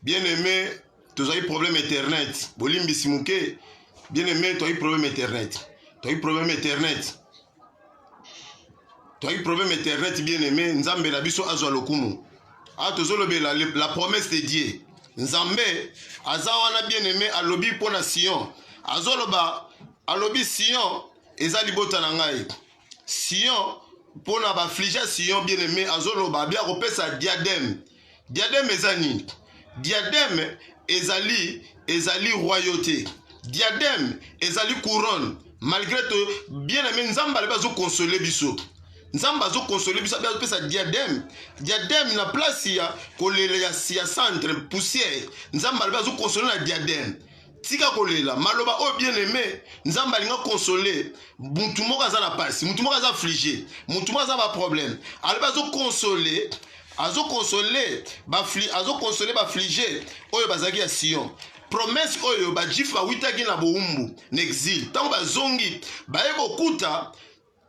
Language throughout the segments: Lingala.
Bien aimé, tu as eu problème internet. Bolimbi Simouké, bien aimé, tu as eu problème internet. Tu as eu problème internet. Tu as eu problème internet, bien aimé. Nzambe la biso azwa lokumu. Ah, tu as la promesse de Dieu. Nzambe, azawana bien aimé, alobi pona Sion. Azoloba, alobi Sion, eza libota na ngai. Sion, pona ba flija Sion, bien aimé, azoloba, bien repesa diadème. Diadème ezani. Diadème ezali royauté. Diadème ezali couronne. Malgré tout, bien aimé, Nzamba va zo consoler biso. Nzamba zo consoler biso, bien pesa diadème. Diadème na place ya kolele ya centre poussière. Nzamba va zo consoler na diadème. Tika kolela maloba o bien aimé, Nzamba linga consoler. Mutu moko aza na passe, mutu moko aza affligé, mutu moko aza ba problème. Alba zo consoler. Azo consoler ba fligé oyo bazaki ya Sion. Promesse oyo ba jif ba witaki na boumbu n'exil. Tant ba zongi ba ebo kuta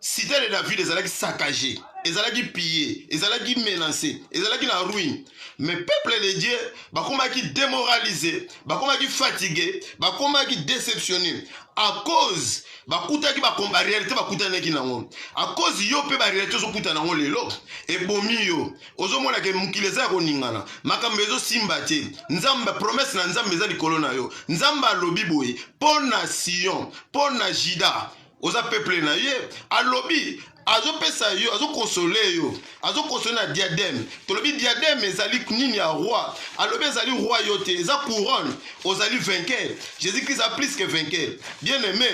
cité de David ezalaki saccagé, ezalaki pillé, ezalaki menacé, ezalaki na ruine. Mais peuple de Dieu ba komaki démoralisé, ba komaki fatigué, ba komaki déceptionné à cause ba kutaki ba komba réalité ba kutanaki nango. À cause yo pe ba réalité zo kutana nango lelo e bomi yo. Ozo mona ke mukileza ko ningana. Makambo ezo simba te. Nzamba promesse na Nzamba eza likolo na yo. Nzamba lobi boye pona Sion, pona Jida. Oza peuple na ye alobi azo pesa yo azo consoler yo azo consoler na diadème tolobi diadème ezali nini ya roi alobi ezali royauté eza couronne ozali vainqueur Jésus-Christ a plus que vainqueur bien aimé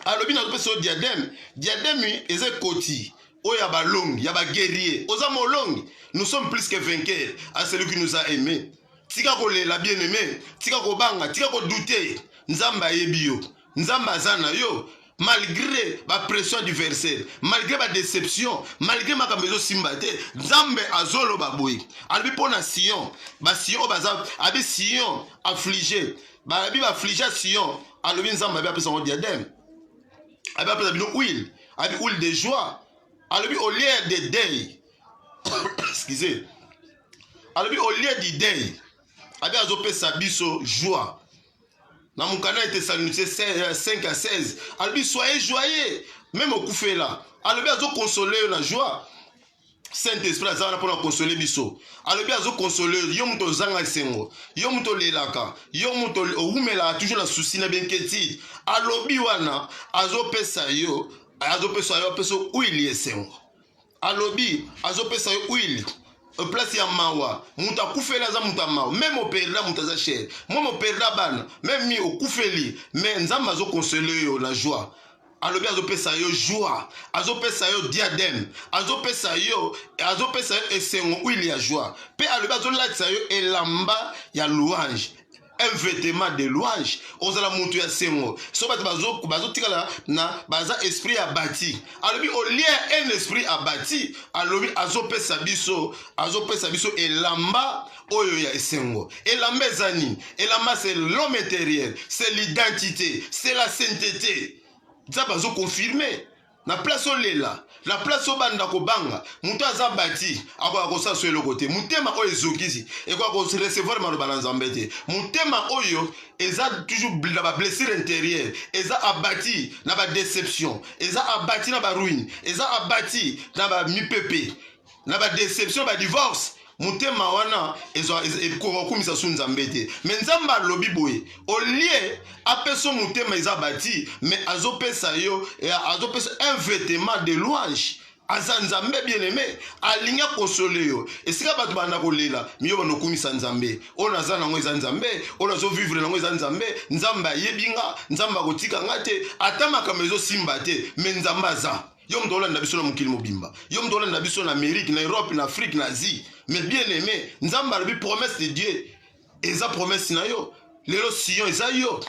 alobi na pesa diadème eza koti oya ba long ya ba guerrier oza molong nous sommes plus que vainqueurs à celui qui nous a aimé tika kolela bien aimé tika kobanga tika ko douter Nzamba yebi yo Nzamba azana yo. Malgré la pression du verset, malgré la déception, malgré ma caméra simbate, Nzambe azolo baboui. Albi pona Sion, ba Sion baza, abi Sion affligé, ba abi affligé Sion, albi Nzambe abi apesa diadème, abi apesa bino huile, abi huile de joie, albi au lieu de deuil, excusez, albi au lieu du deuil, abi azopesa biso joie. Dans mon canal Thessaloniciens 5 à 16, albi soyez joyeux, même au coufé là. Albi azo consoler la joie. Saint-Esprit azana pour consoler biso. Albi azo consoler yo muto zanga sengo, yo muto lelaka, yo muto oumela toujours la souci na benketi. Alobi wana azo pesa yo peso huile sengo. Alobi azo pesa yo huile. Place ya mawa muta kufela za muta mawa même opéra muta za cher moi opéra bana même mi okufeli mais Nzamba zo consoler yo la joie alobi azo pesa yo joie azo pesa yo diadème azo pesa yo esengo huile ya joie pe alobi azo latisa yo elamba ya louange un vêtement de louange ozala mutu ya sengo so bato bazo tikala na baza esprit abati alobi au lieu un esprit abati alobi azopesa biso elamba oyo ya esengo elamba ezani elamba c'est l'homme intérieur c'est l'identité c'est la sainteté ça bazo confirmer na place olela la place obanda kobanga mutu aza bati akoka kosaso eloko te mutema oyo ezokisi ekoka korecevoir maloba na Nzambe te mutema oyo eza toujours na ba blessure intérieure eza abati na ba déception eza abati na ba ruine eza abati na ba mipepe na ba déception ba divorce mutema wana ekokumisa su Nzambe te mais Nzamba alobi boye au lieu apeso mutema eza bati mais azopesa un vêtement de louange aza Nzambe bien aimé alinga consoler yo esika bato banda kolela miyo banokumisa Nzambe ona za nango eza Nzambe ona zo vivre nango eza Nzambe Nzamba yebinga Nzamba kotika ngate atamaka mezo simba te mais Nzamba za yo mto olanda biso na mokili mobimba yo mto olanda biso na Amérique na Europe na Afrique na Asie mais bien aimé Nzamba alobi promesse de Dieu eza promesse na yo lelo Sion eza yo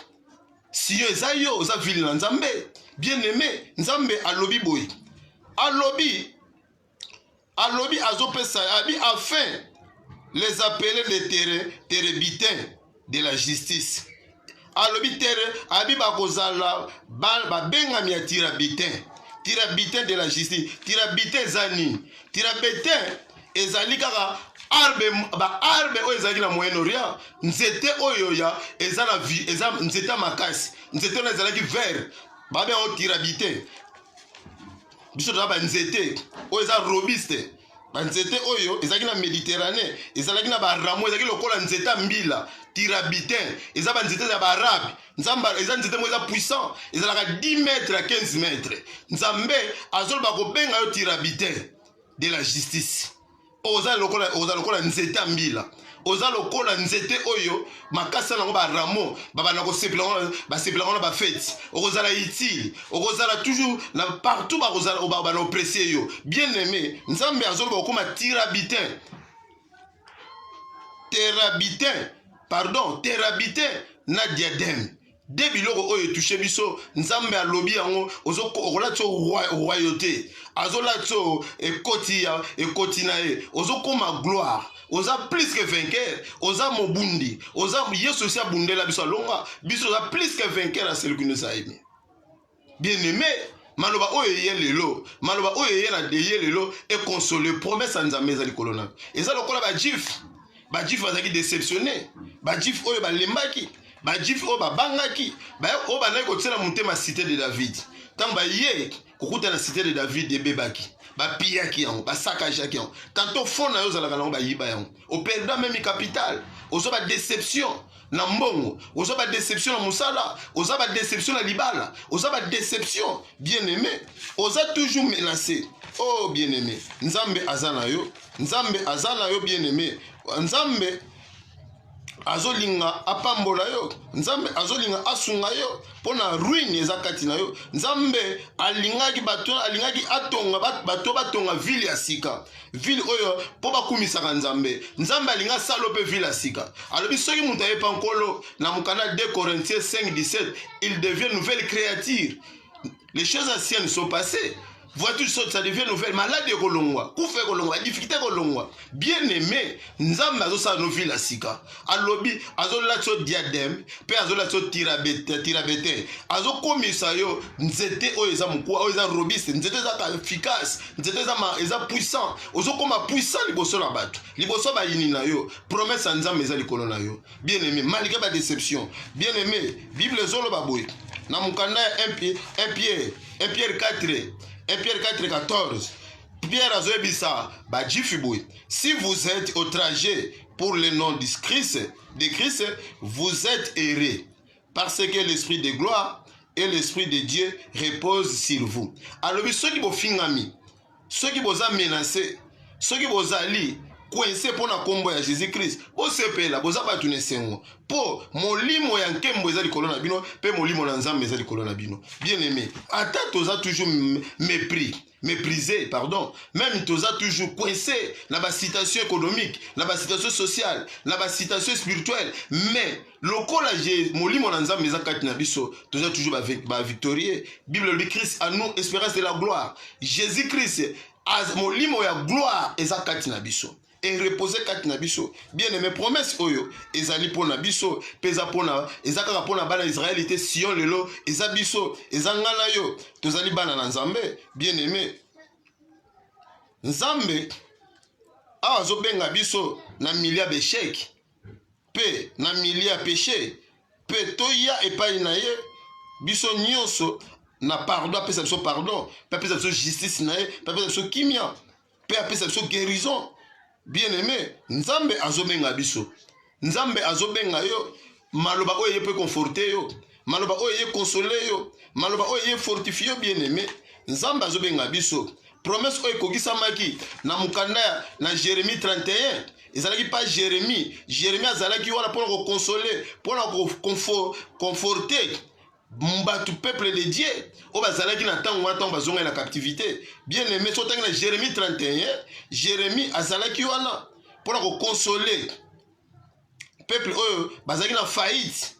oza ville na Nzambe bien aimé Nzambe alobi boy alobi azopesa abi afin les appeler les térébitins de la justice alobi tere abi bakozala babengami ya tirabitin de la justice tirabitin ezani tirabitin ezali kaka arbe oyo ezalaki na Moyen-Orient nzete oyo ya eza na vie eza nzete makasi nzete oyo ezalaki vert babe o tirabite biso toza banzete oyo eza robuste banzete oyo ezalaki na Méditerranée ezalaki na baramo ezalaki lokola nzete mbila tirabitin eza banzete ya baarabe nzamba eza nzete mo eza puissant ezalaka 10 mètres à 15 mètres nzambe azoloba kobenga yo tirabitin de la justice oza lokola nzete mbila oza lokola nzete oyo makasa nango baramo babana kosepela ngo na bafete okozala utile okozala toujours na partout bana oppressé yo bien aimé nzambe azoloba okoma tirabitin terabitin na diadème de biloko oyo touché biso nzambe alobi yango okolati royauté azolati ekoti na ye ozokoma gloire oza plus que vainqueur oza mobundi oza yesu osi abundela biso alonga biso oza plus que vainqueur à celui qui nous a aimé bien aimé maloba oyo eye lelo maloba oyo eye lelo ekonsole promesse ya nzambe eza likolo na eza lokola bajuif bazalaki déceptionné bajuif oyo balembaki bajuif oyo babangaki oyo bandaki kotiela motema cité de David ntango baye kokuta na cité de David ebebaki bapiyaki yango basakajaki yango tanto fond na yo ozalaka nango bayiba yango operda meme capital ozo badéception na mbongo ozo badéception na mosala oza badéception na libala oza badéception bien aimé oza toujours menacé oh bien aimé nzambe aza na yo bien aimé nzambe azolinga apambola yo nzambe azolinga asunga yo pona ruine eza kati na yo nzambe alingaki atonga bato batonga ville ya sika ville oyo po bakumisaka nzambe alinga salo pe ville ya sika alobi soki mutu ayepa nkolo na mokanda 2 Corinthiens 5:17 il devient nouvelle créature les choses anciennes sont passées voiture ça devient nouvelle malade kolongwa kufa kolongwa difficulté kolongwa bien aimé nzambe azosala no ville asika alobi azolati o diadème pe azolati o tirabete azokomisa yo nzete oyo eza mokwa oyo eza robuste nzete eza efficace nzete eza puissant ozokoma puissant liboso na bato liboso bayini na yo promesse ya nzambe eza likolo na yo bien aimé malgré ba déception bien aimé bible ezoloba boye na mokanda ya 1 Pierre 4:14 Pierre azoyebisa bajifi boye si vous êtes outragés pour le nom de Christ vous êtes heureux parce que l'esprit de gloire et l'esprit de Dieu repose sur vous alobi soki bofingami soki boza menacé soki bozali coincé pona kombo ya Jésus-Christ bosepela boza batu nesengo po molimo ya nkembo eza likolo na bino pe molimo na nzambe eza likolo na bino bien aimé ata toza toujours méprisé pardon même toza toujours coincé na ba situation économique na ba situation sociale na ba situation spirituelle mais lokola molimo na nzambe eza kati na biso toza toujours ba victorieux Bible dit Christ à nous espérance de la gloire Jésus-Christ molimo ya gloire eza kati na biso et reposer kati na biso bien aimé promesse oyo ezali pona biso peza pona ezaka pona bana Israël était Sion lelo eza biso ezangala yo tozali bana na nzambe bien aimé nzambe azobenga biso na milia d'échec pe na milia péché pe toya epai na ye biso nyonso na pardon apesa biso pardon pe apesa biso justice na ye pe apesa biso kimia pe apesa biso guérison bien aimé nzambe azobenga biso nzambe azobenga yo maloba oyo ye peut conforter yo maloba oyo ye consoler yo maloba oyo ye fortifier bien aimé nzambe azobenga biso promesse oyo ekokisamaki na mukanda na Jérémie 31 ezalaki pas Jérémie azalaki wana pona ko consoler pona ko conforter mbatu peuple de Dieu o bazalaki na tango wana tango bazonga na captivité bien aimé so tangi na Jérémie 31 Jérémie azalaki wana pona ko consoler peuple oyo bazalaki na faillite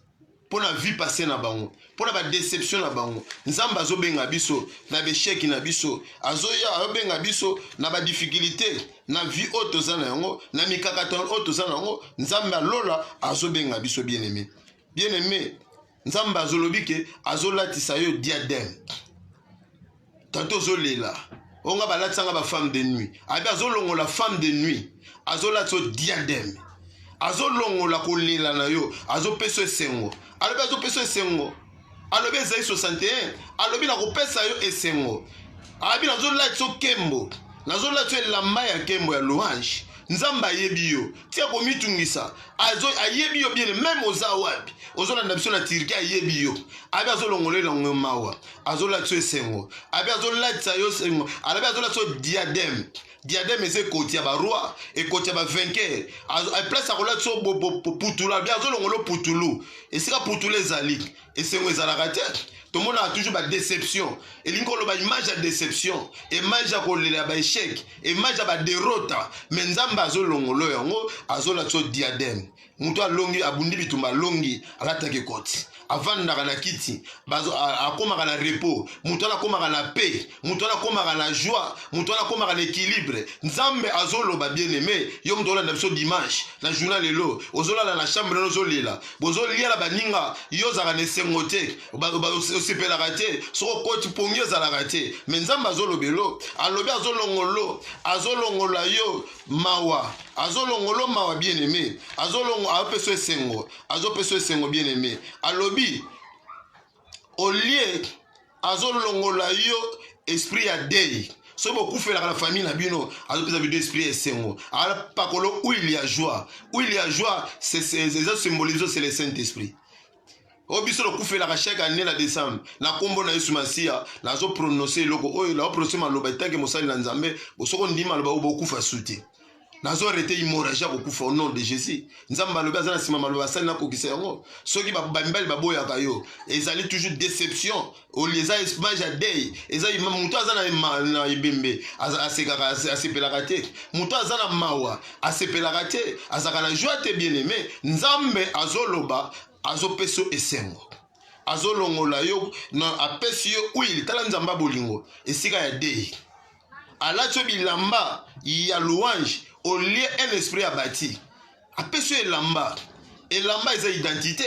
pona vie passée na bango pona ba déception na bango nzamba azobenga biso na besheki na biso azobenga biso na ba difficulté na vie oto za na yango na mikakato oto za na yango nzamba alola azobenga biso bien aimé nzamba azolobi ke azolatisa yo diadème tanto zolela onga balatisanga ba femme de nuit abi azolongola femme de nuit azola so diadème azolongola kolela na yo azopeso esengo alobi azopeso esengo alobi ezali 61 alobi na kopesa yo esengo alobi nazola so kembo nazola so elamba ya kembo ya louange nzamba ayebi yo tia komitungisa ayebi yo bien même oza wapi ozolanda biso na Turquie ayebi yo abi azolongolela ngo mawa azola so esengo abi azola yo esengo alobi azola so diadème diadème ese kotia ba roi et kotia ba vainqueur a place akola so putulu bien azolongolo putulu esika putulu ezali esengo ezalaka te tout le monde a toujours une déception. Et il y a une image de déception, image de échec, image de déroute. Mais nous avons un diadème. Nous avons abundi bitumba longi alatake koti. Avant na kiti, akoma na repos, mutala koma na paix, mutala koma na joie, mutala koma na équilibre. Nzambe azolo ba bien-aimé, yo mtola na biso dimanche, na journal lelo, ozola na chambre nozolela. Bozolia la baninga, yo za na sengote, osepela raté, soko koti pongi za la raté. Mais nzambe azolo belo, alobi azolongola yo mawa. Azolongolo mawa bien-aimé, azolongo apeso esengo bien-aimé. Alobi olie azolongola yo esprit ya dei. So beaucoup fait la famille na bino, azopesa bido esprit esengo. Ala pakolo huile ya joie. Huile ya joie, c'est symbolisé c'est le Saint-Esprit. Obiso le koufé la chaque année la décembre na kombo na Yesu Masia na zo prononcer loko oyo la prononcer maloba tanke mosali na Nzambe bosoko ndima maloba obokufa suti. Nazo arrêté hémorragie kokufa au nom de Jésus. Nzamba loba za na sima maloba sali na kokisa yango. Soki ba mbali baboya kayo. Ezali toujours déception. O les a image à dei. Ezali muto azana na ibembe. Asekaka asepelaka te. Muto azana mawa. Asepelaka te. Azaka na joie te bien-aimé. Nzambe azoloba azopeso esengo. Azolongola yo na apesi yo huile tala nzamba bolingo. Esika ya dei. Alacho bilamba ya louange. Au lieu un esprit abattu. Après ce elamba est identité.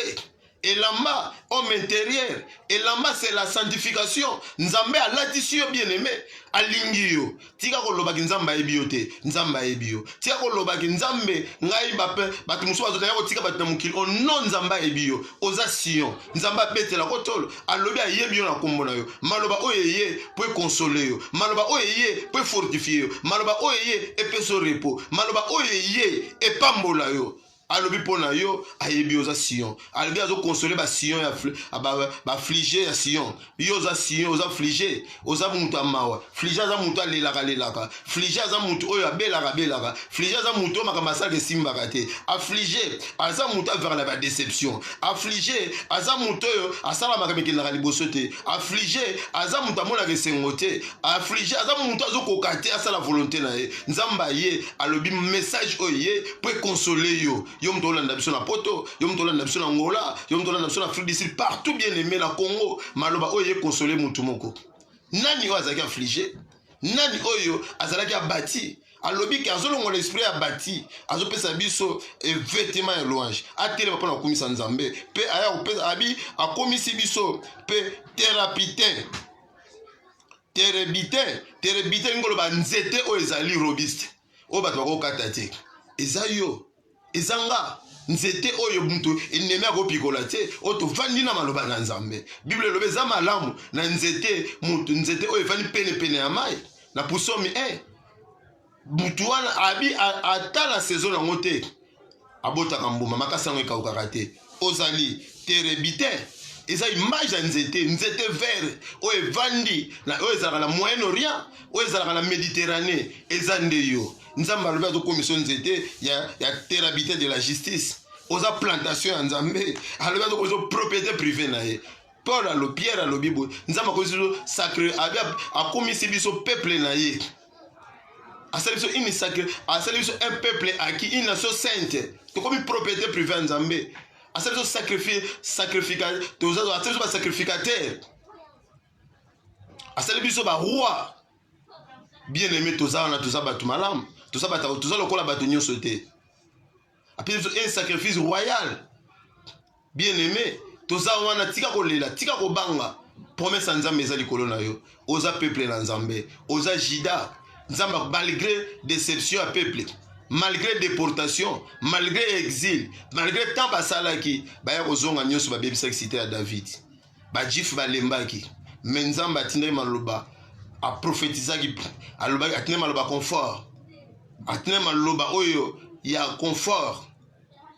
Elamba homme intérieur. Elamba c'est la sanctification. Nzambe a l'addition bien-aimé. Alingio. Tika koloba ki nzamba ebiote. Nzamba ebio. Tika koloba ki nzambe ngai bape batumuso bazota yako tika batamukili. O non nzamba ebio. Oza Sion. Nzamba bete la kotolo. Alobi ayebio na kombo na yo. Maloba oyeye pour consoler yo. Maloba oyeye pour fortifier yo. Maloba oyeye epeso repos. Maloba oyeye epambola yo. Alobi pona yo ayebi oza Sion. Alobi azo consoler ba Sion ya ba affligé ya Sion. Yo oza Sion oza affligé, oza mutu amawa. Affligé aza mutu alelaka. Affligé aza mutu oyo abelaka. Affligé aza mutu makamasa ke simbaka te. Affligé aza mutu vers la déception. Affligé aza mutu oyo asala makameke na liboso te. Affligé aza mutu amona ke sengote. Affligé aza mutu azo kokate asala volonté na ye. Nzamba ye alobi message oye pour consoler yo. Yom Tolanda biso na Poto, Yom Tolanda biso na Angola, Yom Tolanda biso na Afrique du Sud, partout bien aimé la Congo, maloba oyo consoler mutu moko. Nani oyo azaki affligé? Nani oyo azalaki abati? Alobi ki azolongo l'esprit abati, azopesa biso vêtement ya louange. Atele papa na komisa Nzambe, pe aya opesa abi akomisi biso pe Terebite ngolo ba nzete oyo ezali robuste. Oyo bato bakokata te. Ezayo ezanga nzete oyo muntu enemi akopikola te oto vandi na maloba na Nzambe. Bible lobe za malamu na nzete muntu nzete oyo vandi pene ya mai na pusomi mutu wana abi atala saison nango te abotaka mbuma makasango ekawukaka te. Ozali terebite eza image ya nzete vert oyo evandi na oyo ezalaka na Moyen-Orient oyo ezalaka na Méditerranée eza nde yo. Nzamba alobi azo commission nzete ya terabité de la justice. Oza plantation ya Nzambe. Alobi azo commission propriété privée na ye. Paul alobi Pierre alobi bo. Nzamba commission sacré abi akomisi biso peuple na ye. Asali biso une sacré, asali biso un peuple acquis, une nation sainte. To comme propriété privée ya Nzambe. Asali biso sacrificateur, asali biso ba sacrificateur. Asali biso ba roi. Bien-aimé toza wana toza batu malamu. Toza lokola bato nyonso te. Après un sacrifice royal. Bien-aimé, toza wana tika kolela, tika kobanga. Promesse ya Nzambe eza likolo na yo. Oza peuple na Nzambe, oza Jida. Nzamba malgré déception à peuple, malgré déportation, malgré exil, malgré tant basalaki, baya kozonga nyonso babebisaki cité ya David. Bajif balembaki, mais Nzambe atindaki maloba, a prophétisaki, alobaki atindaki maloba confort. Atindaki maloba oyo ya confort.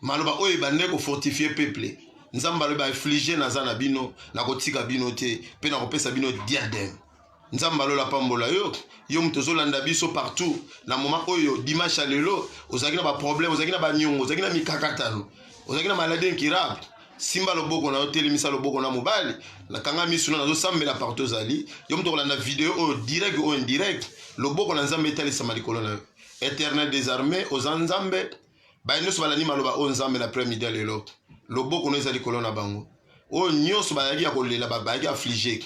Maloba oyo bande ko fortifier peuple. Nzambe aloba affligé naza na bino, na kotika bino te, pe na kopesa bino diadème. Nzambe alola pambola yo, yo mtozolanda biso partout. Na moment oyo dimanche à lelo, ozaki na ba problème, ozaki na ba nyongo, ozaki na mikakatano, ozaki na maladie incurable. Simba loboko na hôtel misa loboko na mobali, la kanga misuna na zo sambela partout zali. Yo mtokolanda vidéo o direct ou indirect, loboko na Nzambe etali samalikolo na Éternel des armées aux Nzambe. Ba nyonso balani maloba o Nzambe na après-midi lelo. Loboko no ezali kolona bango. O nyonso bayaki ya kolela bayaki affligé.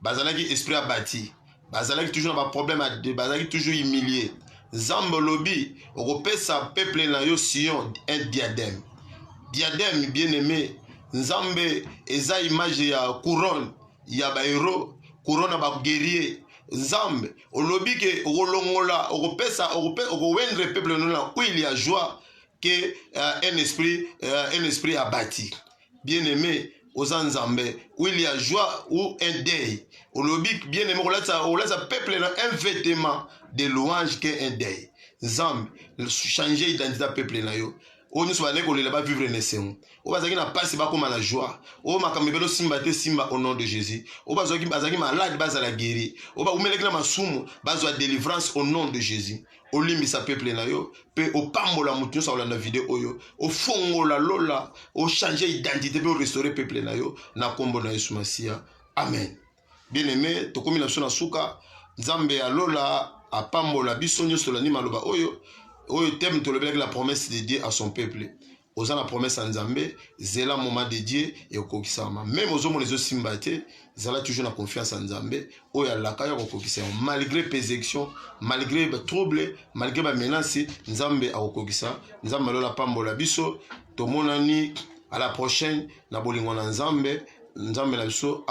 Bazalaki esprit abati. Bazalaki toujours na ba problème bazalaki toujours humilié. Nzambe lobi okopesa peuple na yo Sion un diadème. Diadème bien-aimé. Nzambe eza image ya couronne ya ba héros, couronne ba guerrier. Nzambe olobi ke okolongola okopesa okowendre peuple na où il y a joie que un esprit abattu. Bien-aimé, aux Nzambe, où il y a joie ou un deuil. Au lobby, bien-aimé, on laisse un peuple un vêtement de louange qu'un deuil. Nzambe, changer l'identité du peuple. On ne soit pas vivre naissance. On va dire pas c'est pas comme la joie. On va comme simba simba au nom de Jésus. On va dire que malade base à la guérir. On va mettre la masumu base à délivrance au nom de Jésus. Au limite sa peuple na yo, pe au pambola mutu sa la vidéo oyo, au fongo la lola, au changer identité pe au restaurer peuple na yo, na kombo na Yesu Masia. Amen. Bien-aimé, to komi na sona suka, Nzambe a lola a pambola biso nyoso la ni maloba oyo. Oyo thème to la promesse de Dieu à son peuple. Oza la promesse à Nzambe, zela moment de Dieu et au kokisama. Même aux hommes les autres simbate, zela toujours la confiance en Nzambe. Oya la kaya au kokisama. Malgré persécution, malgré trouble, malgré menace, Nzambe a au kokisama. Nzambe la pambola biso. To monani à la prochaine. Na bolingo na Nzambe. Nzambe la biso.